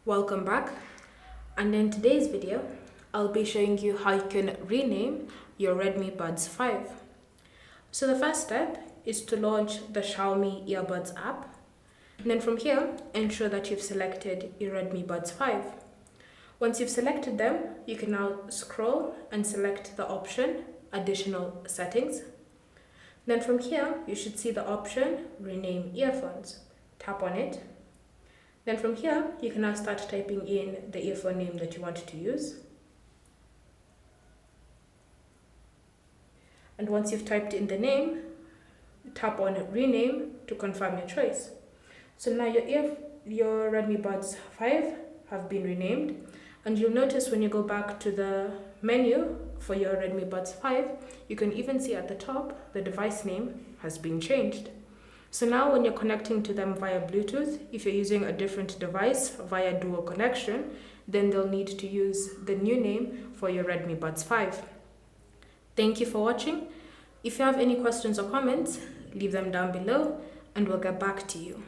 Welcome back, and in today's video I'll be showing you how you can rename your Redmi Buds 5. So the first step is to launch the Xiaomi Earbuds app, and then from here ensure that you've selected your Redmi Buds 5. Once you've selected them, you can now scroll and select the option additional settings. Then from here you should see the option rename earphones. Tap on it. Then from here, you can now start typing in the earphone name that you want to use. And once you've typed in the name, tap on rename to confirm your choice. So now your Redmi Buds 5 have been renamed, and you'll notice when you go back to the menu for your Redmi Buds 5, you can even see at the top the device name has been changed. So now when you're connecting to them via Bluetooth, if you're using a different device via dual connection, then they'll need to use the new name for your Redmi Buds 5. Thank you for watching. If you have any questions or comments, leave them down below and we'll get back to you.